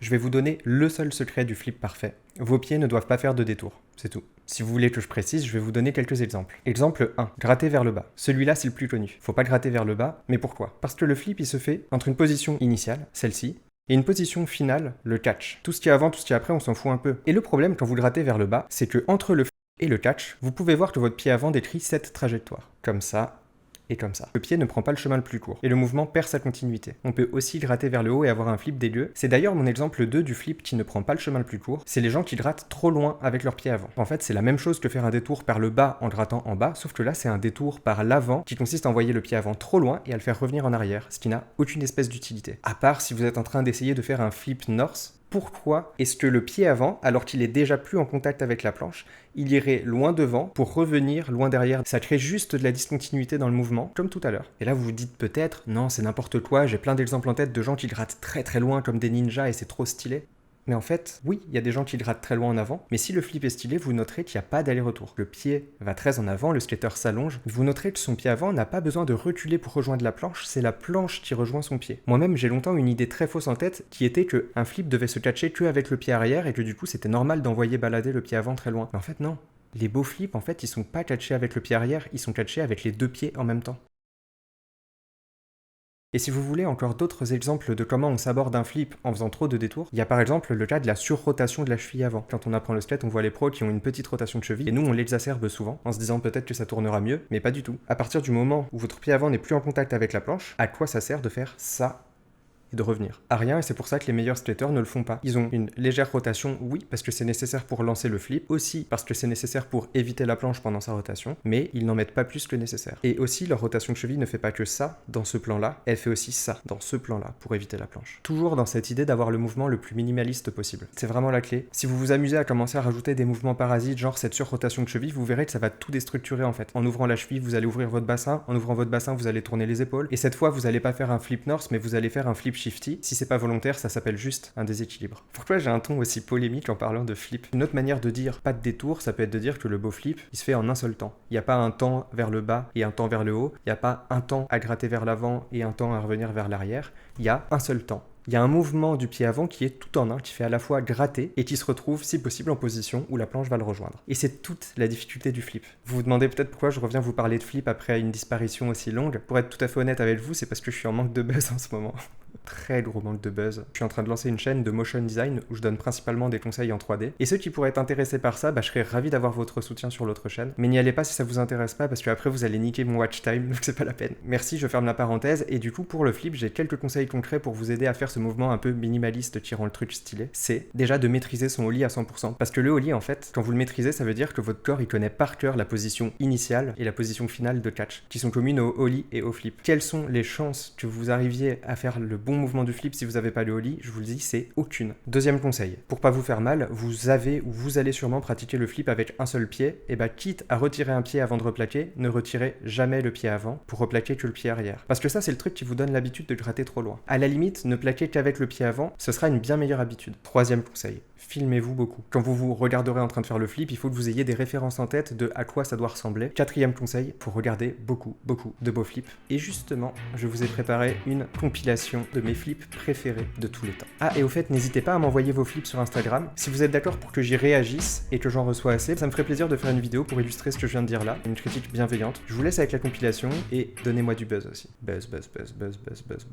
Je vais vous donner le seul secret du flip parfait. Vos pieds ne doivent pas faire de détour, c'est tout. Si vous voulez que je précise, je vais vous donner quelques exemples. Exemple 1, gratter vers le bas. Celui-là, c'est le plus connu. Faut pas gratter vers le bas, mais pourquoi? Parce que le flip, il se fait entre une position initiale, celle-ci, et une position finale, le catch. Tout ce qui est avant, tout ce qui est après, on s'en fout un peu. Et le problème quand vous grattez vers le bas, c'est que entre le flip et le catch, vous pouvez voir que votre pied avant décrit cette trajectoire. Comme ça, et comme ça. Le pied ne prend pas le chemin le plus court, et le mouvement perd sa continuité. On peut aussi gratter vers le haut et avoir un flip dégueu. C'est d'ailleurs mon exemple 2 du flip qui ne prend pas le chemin le plus court, c'est les gens qui grattent trop loin avec leur pied avant. En fait, c'est la même chose que faire un détour par le bas en grattant en bas, sauf que là, c'est un détour par l'avant qui consiste à envoyer le pied avant trop loin et à le faire revenir en arrière, ce qui n'a aucune espèce d'utilité. À part si vous êtes en train d'essayer de faire un flip north. Pourquoi est-ce que le pied avant, alors qu'il est déjà plus en contact avec la planche, il irait loin devant pour revenir loin derrière? Ça crée juste de la discontinuité dans le mouvement, comme tout à l'heure. Et là, vous vous dites peut-être, non, c'est n'importe quoi, j'ai plein d'exemples en tête de gens qui grattent très très loin comme des ninjas et c'est trop stylé. Mais en fait, oui, il y a des gens qui grattent très loin en avant, mais si le flip est stylé, vous noterez qu'il n'y a pas d'aller-retour. Le pied va très en avant, le skater s'allonge, vous noterez que son pied avant n'a pas besoin de reculer pour rejoindre la planche, c'est la planche qui rejoint son pied. Moi-même, j'ai longtemps une idée très fausse en tête, qui était que un flip devait se catcher que avec le pied arrière, et que du coup, c'était normal d'envoyer balader le pied avant très loin. Mais en fait, non. Les beaux flips, en fait, ils sont pas catchés avec le pied arrière, ils sont catchés avec les deux pieds en même temps. Et si vous voulez encore d'autres exemples de comment on s'aborde un flip en faisant trop de détours, il y a par exemple le cas de la surrotation de la cheville avant. Quand on apprend le skate, on voit les pros qui ont une petite rotation de cheville, et nous on l'exacerbe souvent, en se disant peut-être que ça tournera mieux, mais pas du tout. À partir du moment où votre pied avant n'est plus en contact avec la planche, à quoi ça sert de faire ça et de revenir? À rien, et c'est pour ça que les meilleurs skateurs ne le font pas. Ils ont une légère rotation, oui, parce que c'est nécessaire pour lancer le flip, aussi parce que c'est nécessaire pour éviter la planche pendant sa rotation, mais ils n'en mettent pas plus que nécessaire. Et aussi, leur rotation de cheville ne fait pas que ça dans ce plan-là, elle fait aussi ça dans ce plan-là pour éviter la planche. Toujours dans cette idée d'avoir le mouvement le plus minimaliste possible. C'est vraiment la clé. Si vous vous amusez à commencer à rajouter des mouvements parasites, genre cette surrotation de cheville, vous verrez que ça va tout déstructurer en fait. En ouvrant la cheville, vous allez ouvrir votre bassin, en ouvrant votre bassin, vous allez tourner les épaules, et cette fois, vous allez pas faire un flip north, mais vous allez faire un flip shifty. Si c'est pas volontaire, ça s'appelle juste un déséquilibre. Pourquoi j'ai un ton aussi polémique en parlant de flip? Une autre manière de dire pas de détour, ça peut être de dire que le beau flip, il se fait en un seul temps. Il n'y a pas un temps vers le bas et un temps vers le haut, il n'y a pas un temps à gratter vers l'avant et un temps à revenir vers l'arrière, il y a un seul temps. Il y a un mouvement du pied avant qui est tout en un, qui fait à la fois gratter et qui se retrouve, si possible, en position où la planche va le rejoindre. Et c'est toute la difficulté du flip. Vous vous demandez peut-être pourquoi je reviens vous parler de flip après une disparition aussi longue. Pour être tout à fait honnête avec vous, c'est parce que je suis en manque de buzz en ce moment. Très gros manque de buzz. Je suis en train de lancer une chaîne de motion design où je donne principalement des conseils en 3D. Et ceux qui pourraient être intéressés par ça, je serais ravi d'avoir votre soutien sur l'autre chaîne. Mais n'y allez pas si ça vous intéresse pas, parce que après vous allez niquer mon watch time, donc c'est pas la peine. Merci, je ferme la parenthèse. Et du coup, pour le flip, j'ai quelques conseils concrets pour vous aider à faire ce mouvement un peu minimaliste qui rend le truc stylé. C'est déjà de maîtriser son ollie à 100%. Parce que le ollie, en fait, quand vous le maîtrisez, ça veut dire que votre corps, il connaît par cœur la position initiale et la position finale de catch, qui sont communes au ollie et au flip. Quelles sont les chances que vous arriviez à faire le bon mouvement du flip si vous n'avez pas le ollie? Je vous le dis, c'est aucune. Deuxième conseil, pour pas vous faire mal, vous avez ou vous allez sûrement pratiquer le flip avec un seul pied, et quitte à retirer un pied avant de replaquer, ne retirez jamais le pied avant pour replaquer que le pied arrière. Parce que ça, c'est le truc qui vous donne l'habitude de gratter trop loin. À la limite, ne plaquez qu'avec le pied avant, ce sera une bien meilleure habitude. Troisième conseil, filmez-vous beaucoup. Quand vous vous regarderez en train de faire le flip, il faut que vous ayez des références en tête de à quoi ça doit ressembler. Quatrième conseil, pour regarder beaucoup de beaux flips. Et justement, je vous ai préparé une compilation de mes flips préférés de tous les temps. Ah, et au fait, n'hésitez pas à m'envoyer vos flips sur Instagram. Si vous êtes d'accord pour que j'y réagisse et que j'en reçois assez, ça me ferait plaisir de faire une vidéo pour illustrer ce que je viens de dire là. Une critique bienveillante. Je vous laisse avec la compilation et donnez-moi du buzz aussi. Buzz, buzz, buzz, buzz, buzz, buzz, buzz.